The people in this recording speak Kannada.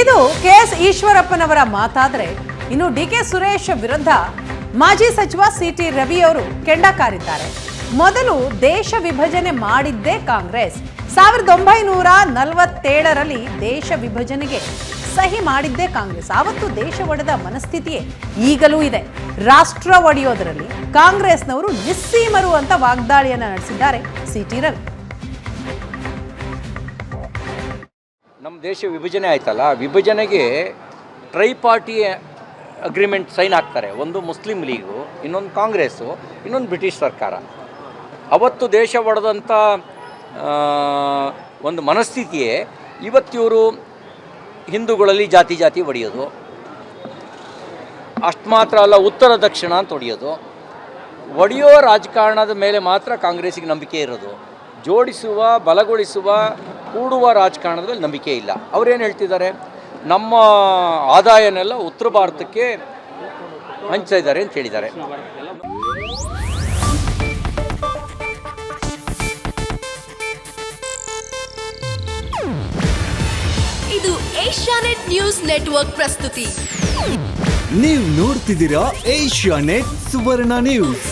ಇದು ಕೆಎಸ್ ಈಶ್ವರಪ್ಪನವರ ಮಾತಾದ್ರೆ, ಇನ್ನು ಡಿಕೆ ಸುರೇಶ್ ವಿರುದ್ಧ ಮಾಜಿ ಸಚಿವ ಸಿಟಿ ರವಿ ಅವರು ಕೆಂಡ ಕಾರಿದ್ದಾರೆ. ಮೊದಲು ದೇಶ ವಿಭಜನೆ ಮಾಡಿದ್ದೇ ಕಾಂಗ್ರೆಸ್. 1947ರಲ್ಲಿ ದೇಶ ವಿಭಜನೆಗೆ ಸಹಿ ಮಾಡಿದ್ದೇ ಕಾಂಗ್ರೆಸ್. ಆವತ್ತು ದೇಶ ಒಡೆದ ಮನಸ್ಥಿತಿಯೇ ಈಗಲೂ ಇದೆ. ರಾಷ್ಟ್ರ ಒಡೆಯೋದರಲ್ಲಿ ಕಾಂಗ್ರೆಸ್ನವರು ನಿಸ್ಸೀಮರು ಅಂತ ವಾಗ್ದಾಳಿಯನ್ನ ನಡೆಸಿದ್ದಾರೆ ಸಿಟಿ ರವಿ. ನಮ್ಮ ದೇಶ ವಿಭಜನೆ ಆಯ್ತಲ್ಲ, ವಿಭಜನೆಗೆ ಟ್ರೈ ಪಾರ್ಟಿ ಅಗ್ರಿಮೆಂಟ್ ಸೈನ್ ಹಾಕ್ತಾರೆ. ಒಂದು ಮುಸ್ಲಿಂ ಲೀಗು, ಇನ್ನೊಂದು ಕಾಂಗ್ರೆಸ್ಸು, ಇನ್ನೊಂದು ಬ್ರಿಟಿಷ್ ಸರ್ಕಾರ. ಅವತ್ತು ದೇಶ ಒಡೆದಂಥ ಒಂದು ಮನಸ್ಥಿತಿಯೇ ಇವತ್ತಿವರು ಹಿಂದೂಗಳಲ್ಲಿ ಜಾತಿ ಜಾತಿ ಹೊಡೆಯೋದು. ಅಷ್ಟು ಮಾತ್ರ ಅಲ್ಲ, ಉತ್ತರ ದಕ್ಷಿಣ ಅಂತ ಹೊಡೆಯೋ ರಾಜಕಾರಣದ ಮೇಲೆ ಮಾತ್ರ ಕಾಂಗ್ರೆಸ್ಸಿಗೆ ನಂಬಿಕೆ ಇರೋದು. ಜೋಡಿಸುವ, ಬಲಗೊಳಿಸುವ, ಕೂಡುವ ರಾಜಕಾರಣದ ಮೇಲೆ ನಂಬಿಕೆ ಇಲ್ಲ. ಅವರೇನು ಹೇಳ್ತಿದ್ದಾರೆ, ನಮ್ಮ ಆದಾಯನೆಲ್ಲ ಉತ್ತರ ಭಾರತಕ್ಕೆ ಹಂಚ್ತಾ ಇದ್ದಾರೆ ಅಂತ ಹೇಳಿದ್ದಾರೆ. ಇದು ಏಷ್ಯಾನೆಟ್ ನ್ಯೂಸ್ ನೆಟ್ವರ್ಕ್ ಪ್ರಸ್ತುತಿ. ನೀವು ನೋಡ್ತಿದ್ದೀರಾ ಏಷ್ಯಾನೆಟ್ ಸುವರ್ಣ ನ್ಯೂಸ್.